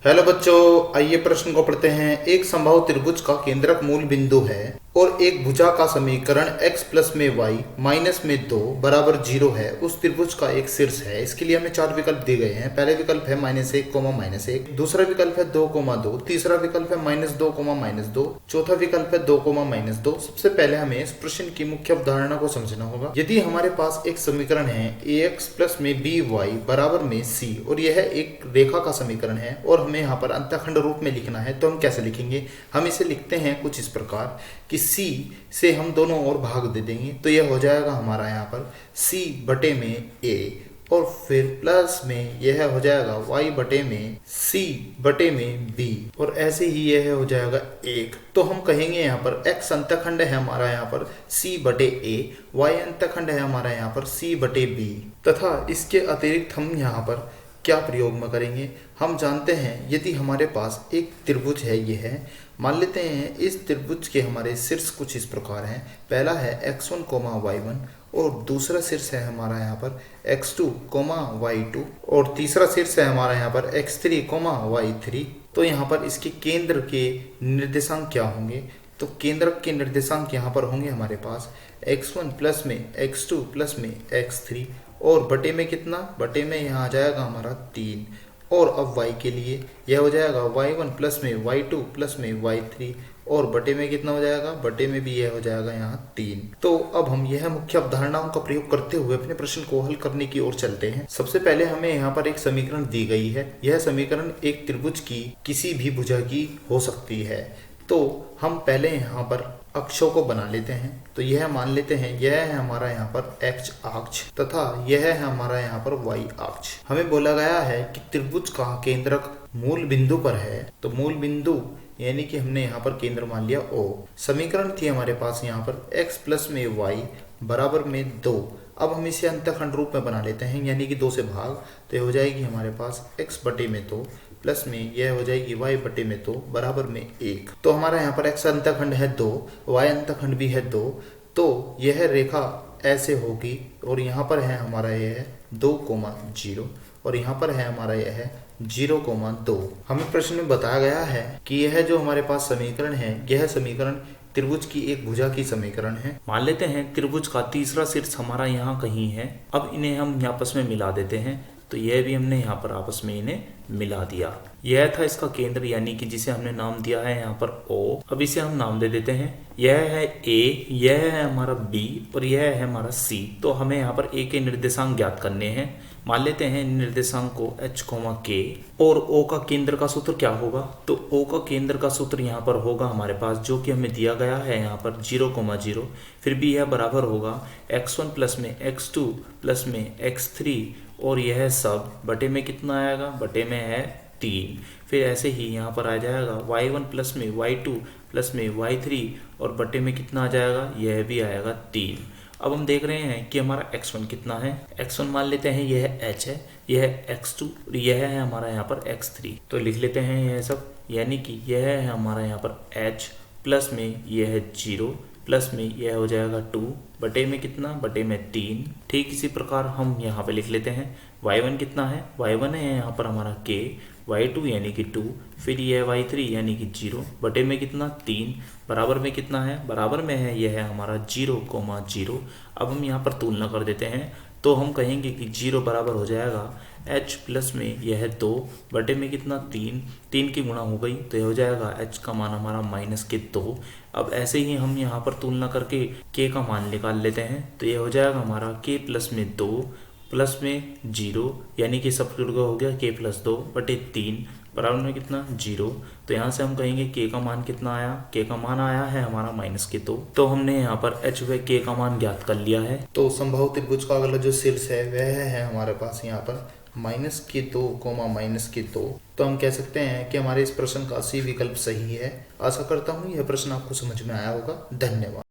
Hello बच्चों, आइए प्रश्न को पढ़ते हैं। एक समबाहु त्रिभुज का केंद्रक मूल बिंदु है और एक भुजा का समीकरण x प्लस में y माइनस में 2 बराबर 0 है। उस त्रिभुज का एक शीर्ष है। इसके लिए हमें 4 विकल्प दिए गए हैं। पहले विकल्प है -1, दूसरा विकल्प है 2, तीसरा विकल्प है -2, -2, चौथा विकल्प है 2, -2। सबसे पहले हमें इस प्रश्न की मुख्य अवधारणा को समझना होगा। यदि हमारे पास एक समीकरण है ax प्लस में by बराबर में c और यह एक रेखा का समीकरण है और हमें यहाँ पर अंतःखंड रूप में लिखना है, तो हम कैसे लिखेंगे? हम इसे लिखते हैं कुछ इस प्रकार कि c से हम दोनों ओर भाग दे देंगे, तो यह हो जाएगा हमारा यहाँ पर c बटे में a और फिर प्लस में यह हो जाएगा y बटे में c बटे में b और ऐसे ही यह हो जाएगा 1। तो हम कहेंगे यहाँ पर x अंतःखंड है हमारा यहाँ पर c बटे a, y अंतःखंड है हमारा यहाँ पर c बटे b तथा इसके अतिरिक्त हम यहाँ पर क्या प्रयोग में करेंगे? हम जानते हैं यदि हमारे पास एक त्रिभुज है, ये है, मान लेते हैं इस त्रिभुज के हमारे शीर्ष कुछ इस प्रकार हैं। पहला है x1, y1 और दूसरा शीर्ष है हमारा यहाँ पर x2, y2 और तीसरा शीर्ष है हमारा यहाँ पर x3, y3। तो यहाँ पर इसके केंद्र के निर्देशांक क्या होंगे? तो केंद्रक के निर्देशांक यहाँ पर होंगे हमारे पास x1 प्लस में x2 प्लस में x3 और बटे में कितना? बटे में यहाँ आ जाएगा हमारा 3। और अब y के लिए यह हो जाएगा y1 प्लस में y2 प्लस में y3 और बटे में कितना हो जाएगा? बटे में भी यह हो जाएगा यहाँ 3। तो अब हम यह मुख्य अवधारणाओं का प्रयोग करते हुए अपने प्रश्न को हल करने की ओर चलते हैं। सबसे पहले हमें यहाँ पर एक समीकरण दी गई है। यह समीकरण एक त्रिभुज की किसी भी भुजा की हो सकती है। तो हम पहले यहाँ पर अक्षों को बना लेते हैं। तो यह मान लेते हैं यह है हमारा यहाँ पर x अक्ष तथा यह है हमारा यहाँ पर y अक्ष। हमें बोला गया है कि त्रिभुज का केंद्रक मूल बिंदु पर है। तो मूल बिंदु यानी कि हमने यहाँ पर केंद्र मान लिया O। समीकरण थी हमारे पास यहाँ पर x प्लस में y बराबर में 2। अब हम इसे अंतःखंड रूप में बना लेते हैं, यानी कि 2 से भाग, तो ये हो जाएगी हमारे पास x बटे में 2 प्लस में यह हो जाएगी y बटे में 2 बराबर में 1। तो हमारा यहाँ पर x अंतःखंड है 2, y अंतःखंड भी है 2। तो यह रेखा ऐसे होगी और यहाँ पर है हमारा यह 2, 0 और यहाँ पर है हमारा यह 0, 2। हमें प्रश्न में बताया गया है कि यह जो हमारे पास समीकरण है, यह समीकरण त्रिभुज की एक भुजा की समीकरण है। मान लेते हैं त्रिभुज का तीसरा शीर्ष हमारा यहाँ कहीं है। अब इन्हें हम आपस में मिला देते हैं। तो यह भी हमने यहाँ पर आपस में इन्हें मिला दिया। यह था इसका केंद्र, यानी कि जिसे हमने नाम दिया है यहाँ पर O। अब इसे हम नाम दे देते हैं। यह है A, यह है हमारा B और यह है हमारा C। तो हमें यहाँ पर A के निर्देशांक ज्ञात करने हैं। मान लेते हैं निर्देशांक को h, k और O का केंद्र का सूत्र क्या होगा? तो O का केंद्र का सूत्र यहाँ पर होगा हमारे पास, जो कि हमें दिया गया है यहाँ पर 0, 0। फिर भी यह बराबर होगा x1 प्लस में x2 प्लस में x3 और यह सब बटे में कितना आएगा? बटे में है 3। फिर ऐसे ही यहाँ पर आ जाएगा y1 प्लस में y2 प्लस में y3 और बटे में कितना आ जाएगा? यह भी आएगा 3। अब हम देख रहे हैं कि हमारा x1 कितना है। x1 मान लेते हैं यह h है, यह x2 और यह है हमारा यहाँ पर x3। तो लिख लेते हैं यह सब, यानी कि यह है हमारा यहाँ पर h प्लस में यह है 0 प्लस में यह हो जाएगा 2 बटे में कितना? बटे में 3। ठीक इसी प्रकार हम यहाँ पे लिख लेते हैं y1 कितना है? y1 है यहाँ पर हमारा k, y2 यानी कि 2, फिर यह y3 यानी कि 0 बटे में कितना? 3 बराबर में कितना है? बराबर में है यह है हमारा 0, 0। अब हम यहाँ पर तुलना कर देते हैं। तो हम कहेंगे कि 0 बराबर हो जाएगा h प्लस में यह 2 बटे में कितना? 3 की गुणा हो गई, तो यह हो जाएगा h का मान हमारा -2। अब ऐसे ही हम यहाँ पर तुलना करके k का मान निकाल लेते हैं। तो यह हो जाएगा हमारा k प्लस में 2 प्लस में 0 यानी कि सब हो गया k प्लस 2 बटे 3 बराबर में कितना? 0। तो यहाँ से हम कहेंगे k का मान कितना आया? k का मान आया है हमारा -2। तो हमने यहाँ पर h व k का मान ज्ञात कर लिया है। तो समबाहु त्रिभुज का अगला जो शीर्ष है वह है हमारे पास यहाँ पर -2, तो हम कह सकते हैं कि हमारे इस प्रश्न का C विकल्प सही है। आशा करता हूँ यह प्रश्न आपको समझ में आया होगा। धन्यवाद।